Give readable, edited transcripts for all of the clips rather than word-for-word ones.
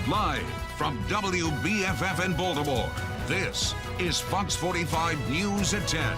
Live from WBFF in Baltimore, this is Fox 45 News at 10.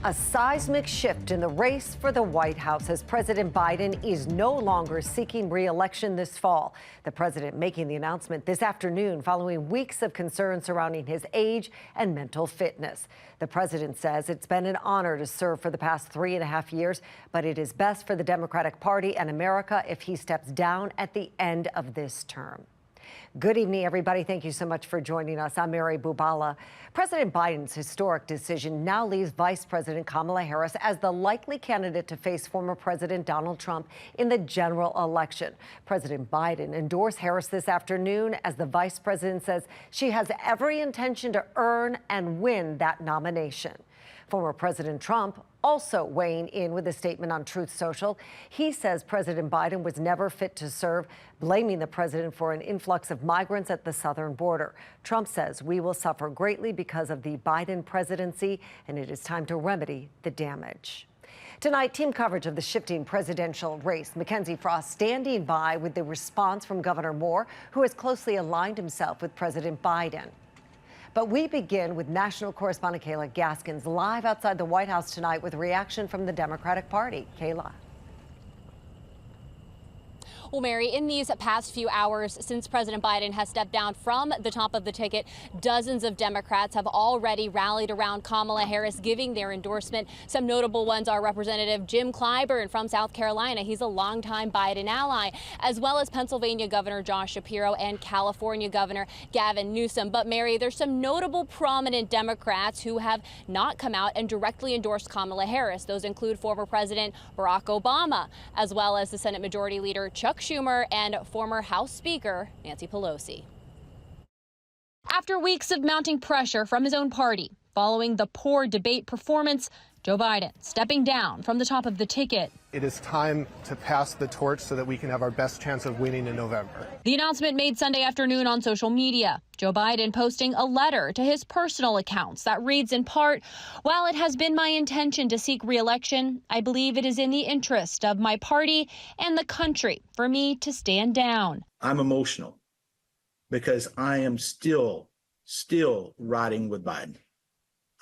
A seismic shift in the race for the White House as President Biden is no longer seeking re-election this fall. The president making the announcement this afternoon following weeks of concern surrounding his age and mental fitness. The president says it's been an honor to serve for the past 3.5 years, but it is best for the Democratic Party and America if he steps down at the end of this term. Good evening, everybody. Thank you so much for joining us. I'm Mary Bubala. President Biden's historic decision now leaves Vice President Kamala Harris as the likely candidate to face former President Donald Trump in the general election. President Biden endorsed Harris this afternoon as the vice president says she has every intention to earn and win that nomination. Former President Trump also weighing in with a statement on Truth Social. He says President Biden was never fit to serve, blaming the president for an influx of migrants at the southern border. Trump says we will suffer greatly because of the Biden presidency, and it is time to remedy the damage. Tonight, team coverage of the shifting presidential race. Mackenzie Frost standing by with the response from Governor Moore, who has closely aligned himself with President Biden. But we begin with national correspondent Kayla Gaskins live outside the White House tonight with reaction from the Democratic Party. Kayla. Well, Mary, in these past few hours since President Biden has stepped down from the top of the ticket, dozens of Democrats have already rallied around Kamala Harris, giving their endorsement. Some notable ones are Representative Jim Clyburn from South Carolina. He's a longtime Biden ally, as well as Pennsylvania Governor Josh Shapiro and California Governor Gavin Newsom. But, Mary, there's some notable prominent Democrats who have not come out and directly endorsed Kamala Harris. Those include former President Barack Obama, as well as the Senate Majority Leader Chuck Schumer and former House Speaker Nancy Pelosi. After weeks of mounting pressure from his own party following the poor debate performance, Joe Biden stepping down from the top of the ticket. It is time to pass the torch so that we can have our best chance of winning in November. The announcement made Sunday afternoon on social media. Joe Biden posting a letter to his personal accounts that reads in part, "While it has been my intention to seek re-election, I believe it is in the interest of my party and the country for me to stand down." I'm emotional because I am still riding with Biden.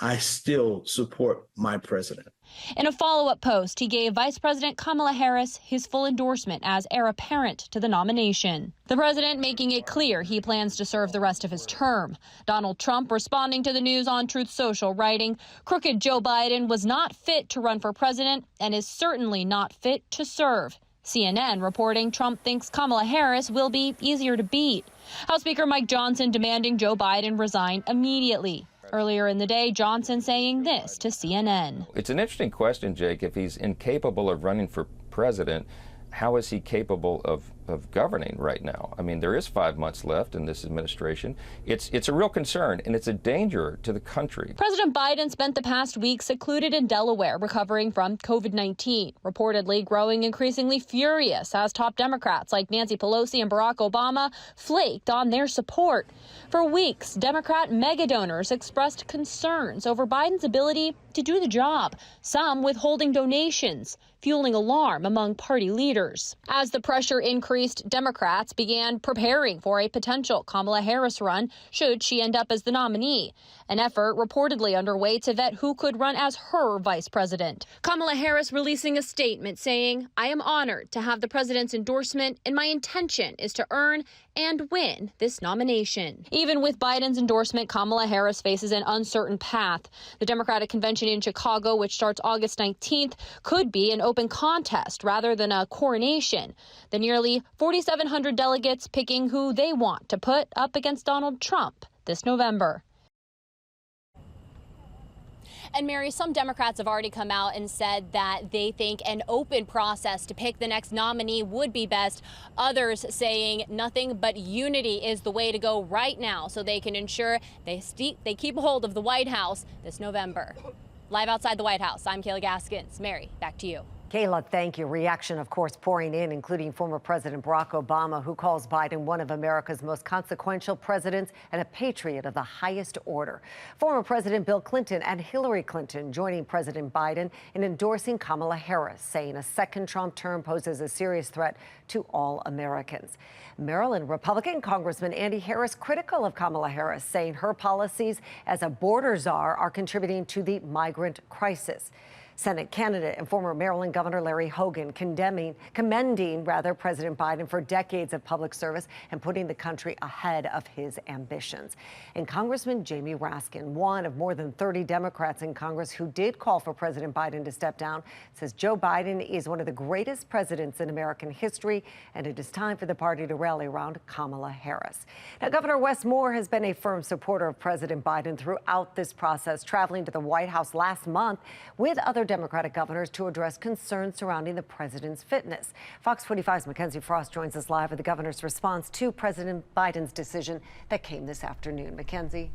I still support my president. In a follow-up post, he gave Vice President Kamala Harris his full endorsement as heir apparent to the nomination. The president making it clear he plans to serve the rest of his term. Donald Trump responding to the news on Truth Social, writing, "Crooked Joe Biden was not fit to run for president and is certainly not fit to serve." CNN reporting Trump thinks Kamala Harris will be easier to beat. House Speaker Mike Johnson demanding Joe Biden resign immediately. Earlier in the day, Johnson saying this to CNN. It's an interesting question, Jake. If he's incapable of running for president, how is he capable of governing right now? I mean, there is 5 months left in this administration. It's a real concern, and it's a danger to the country. President Biden spent the past week secluded in Delaware recovering from COVID-19, reportedly growing increasingly furious as top Democrats like Nancy Pelosi and Barack Obama flaked on their support. For weeks, Democrat megadonors expressed concerns over Biden's ability to do the job, some withholding donations, fueling alarm among party leaders. As the pressure increased, Democrats began preparing for a potential Kamala Harris run should she end up as the nominee, an effort reportedly underway to vet who could run as her vice president. Kamala Harris releasing a statement saying, "I am honored to have the president's endorsement, and my intention is to earn and win this nomination." Even with Biden's endorsement, Kamala Harris faces an uncertain path. The Democratic convention in Chicago, which starts August 19th, could be an open contest rather than a coronation. The nearly 4,700 delegates picking who they want to put up against Donald Trump this November. And Mary, some Democrats have already come out and said that they think an open process to pick the next nominee would be best. Others saying nothing but unity is the way to go right now so they can ensure they keep a hold of the White House this November. Live outside the White House, I'm Kayla Gaskins. Mary, back to you. Kayla, thank you. Reaction, of course, pouring in, including former President Barack Obama, who calls Biden one of America's most consequential presidents and a patriot of the highest order. Former President Bill Clinton and Hillary Clinton joining President Biden in endorsing Kamala Harris, saying a second Trump term poses a serious threat to all Americans. Maryland Republican Congressman Andy Harris critical of Kamala Harris, saying her policies as a border czar are contributing to the migrant crisis. Senate candidate and former Maryland Governor Larry Hogan commending President Biden for decades of public service and putting the country ahead of his ambitions. And Congressman Jamie Raskin, one of more than 30 Democrats in Congress who did call for President Biden to step down, says Joe Biden is one of the greatest presidents in American history, and it is time for the party to rally around Kamala Harris. Now, Governor Wes Moore has been a firm supporter of President Biden throughout this process, traveling to the White House last month with other Democratic governors to address concerns surrounding the president's fitness. Fox 45's Mackenzie Frost joins us live with the governor's response to President Biden's decision that came this afternoon. Mackenzie.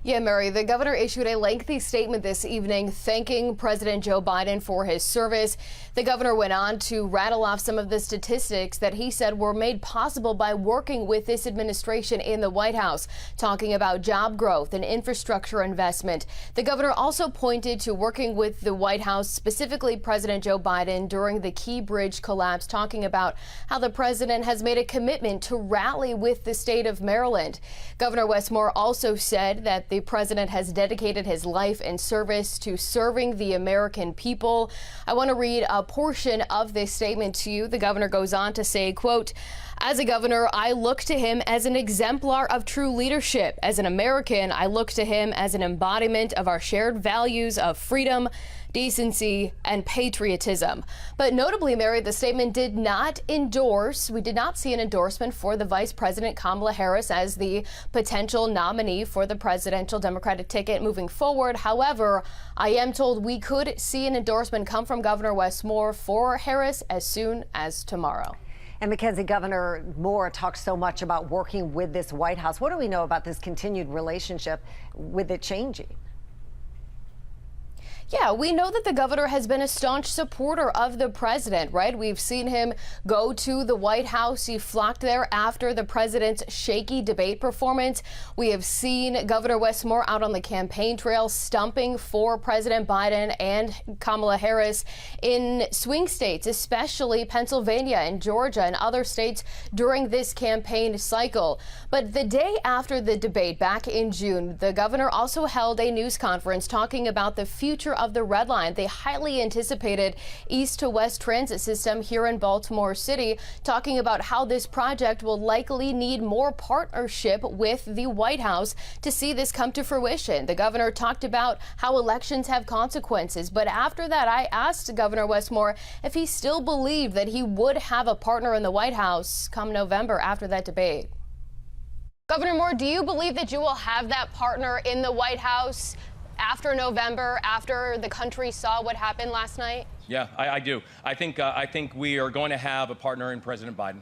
Yeah, Mary, the governor issued a lengthy statement this evening thanking President Joe Biden for his service. The governor went on to rattle off some of the statistics that he said were made possible by working with this administration in the White House, talking about job growth and infrastructure investment. The governor also pointed to working with the White House, specifically President Joe Biden, during the Key Bridge collapse, talking about how the president has made a commitment to rally with the state of Maryland. Governor Wes Moore also said that the president has dedicated his life and service to serving the American people. I want to read a portion of this statement to you. The governor goes on to say, quote, "As a governor, I look to him as an exemplar of true leadership. As an American, I look to him as an embodiment of our shared values of freedom, decency, and patriotism." But notably, Mary, the statement did not endorse. We did not see an endorsement for the Vice President Kamala Harris as the potential nominee for the presidential Democratic ticket moving forward. However, I am told we could see an endorsement come from Governor Wes Moore for Harris as soon as tomorrow. And Mackenzie, Governor Moore talked so much about working with this White House. What do we know about this continued relationship with it changing? Yeah, we know that the governor has been a staunch supporter of the president, right? We've seen him go to the White House. He flocked there after the president's shaky debate performance. We have seen Governor Wes Moore out on the campaign trail stumping for President Biden and Kamala Harris in swing states, especially Pennsylvania and Georgia and other states during this campaign cycle. But the day after the debate back in June, the governor also held a news conference talking about the future of the Red Line, the highly anticipated east to west transit system here in Baltimore City, talking about how this project will likely need more partnership with the White House to see this come to fruition. The governor talked about how elections have consequences, but after that, I asked Governor Wes Moore if he still believed that he would have a partner in the White House come November after that debate. Governor Moore, do you believe that you will have that partner in the White House after November, after the country saw what happened last night? Yeah, I do. I think we are going to have a partner in President Biden.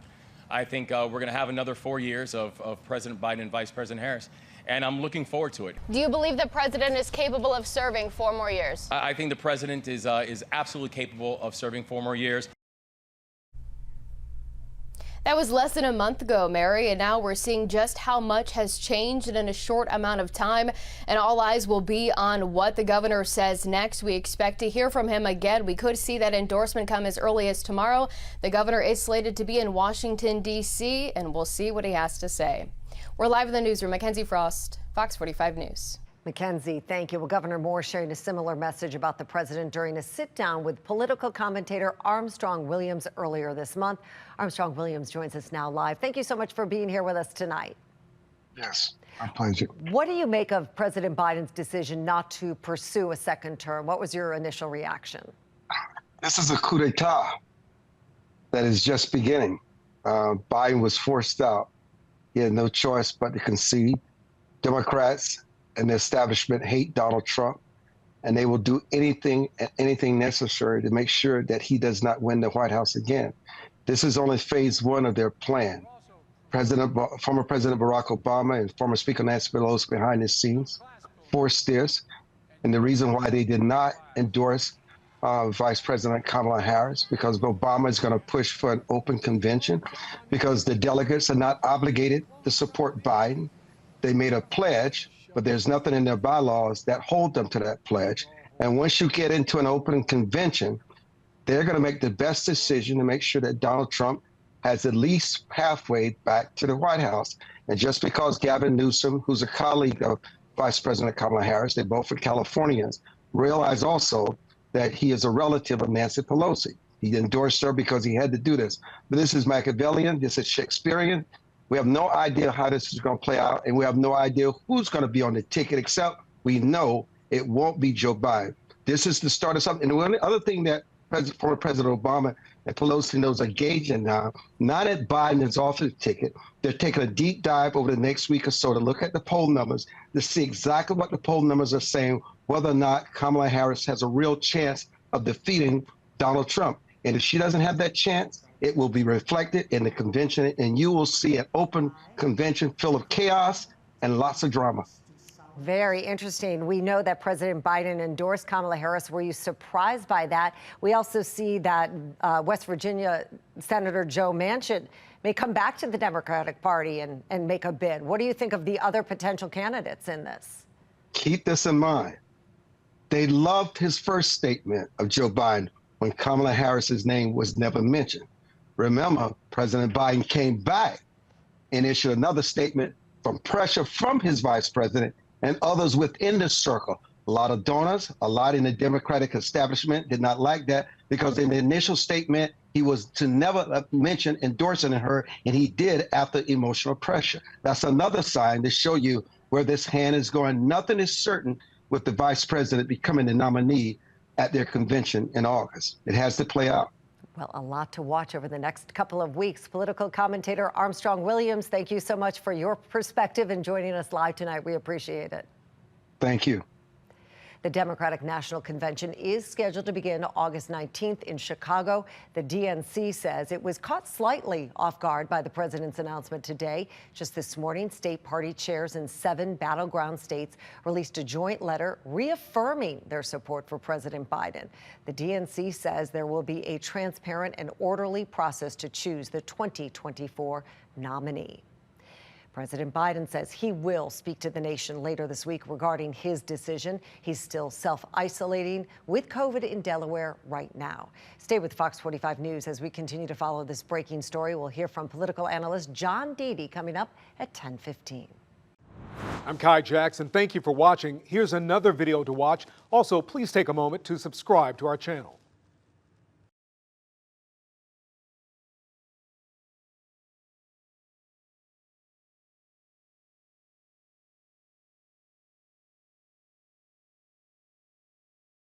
I think we're going to have another 4 years of President Biden and Vice President Harris, and I'm looking forward to it. Do you believe the president is capable of serving 4 more years? I think the president is absolutely capable of serving 4 more years. That was less than a month ago, Mary, and now we're seeing just how much has changed in a short amount of time, and all eyes will be on what the governor says next. We expect to hear from him again. We could see that endorsement come as early as tomorrow. The governor is slated to be in Washington, D.C., and we'll see what he has to say. We're live in the newsroom. Mackenzie Frost, Fox 45 News. Mackenzie, thank you. Well, Governor Moore sharing a similar message about the president during a sit-down with political commentator Armstrong Williams earlier this month. Armstrong Williams joins us now live. Thank you so much for being here with us tonight. Yes, my pleasure. What do you make of President Biden's decision not to pursue a second term? What was your initial reaction? This is a coup d'etat that is just beginning. Biden was forced out. He had no choice but to concede. Democrats and the establishment hate Donald Trump, and they will do anything necessary to make sure that he does not win the White House again. This is only phase one of their plan. Former President Barack Obama and former Speaker Nancy Pelosi behind the scenes forced this, and the reason why they did not endorse Vice President Kamala Harris, because Obama is going to push for an open convention, because the delegates are not obligated to support Biden. They made a pledge, but there's nothing in their bylaws that hold them to that pledge. And once you get into an open convention, they're going to make the best decision to make sure that Donald Trump has the least pathway back to the White House. And just because Gavin Newsom, who's a colleague of Vice President Kamala Harris, they both are Californians, realize also that he is a relative of Nancy Pelosi. He endorsed her because he had to do this. But this is Machiavellian, this is Shakespearean. We have no idea how this is going to play out, and we have no idea who's going to be on the ticket, except we know it won't be Joe Biden. This is the start of something. And the other thing that former President Obama and Pelosi knows are gauging now that Biden is off the ticket, they're taking a deep dive over the next week or so to look at the poll numbers, to see exactly what the poll numbers are saying, whether or not Kamala Harris has a real chance of defeating Donald Trump. And if she doesn't have that chance, it will be reflected in the convention, and you will see an open convention full of chaos and lots of drama. Very interesting. We know that President Biden endorsed Kamala Harris. Were you surprised by that? We also see that West Virginia Senator Joe Manchin may come back to the Democratic Party and make a bid. What do you think of the other potential candidates in this? Keep this in mind. They loved his first statement of Joe Biden when Kamala Harris's name was never mentioned. Remember, President Biden came back and issued another statement from pressure from his vice president and others within the circle. A lot of donors, a lot in the Democratic establishment did not like that, because in the initial statement, he was to never mention endorsing her, and he did after emotional pressure. That's another sign to show you where this hand is going. Nothing is certain with the vice president becoming the nominee at their convention in August. It has to play out. Well, a lot to watch over the next couple of weeks. Political commentator Armstrong Williams, thank you so much for your perspective and joining us live tonight. We appreciate it. Thank you. The Democratic National Convention is scheduled to begin August 19th in Chicago. The DNC says it was caught slightly off guard by the president's announcement today. Just this morning, state party chairs in 7 battleground states released a joint letter reaffirming their support for President Biden. The DNC says there will be a transparent and orderly process to choose the 2024 nominee. President Biden says he will speak to the nation later this week regarding his decision. He's still self-isolating with COVID in Delaware right now. Stay with Fox 45 News as we continue to follow this breaking story. We'll hear from political analyst John Deedy coming up at 10:15. I'm Kai Jackson. Thank you for watching. Here's another video to watch. Also, please take a moment to subscribe to our channel.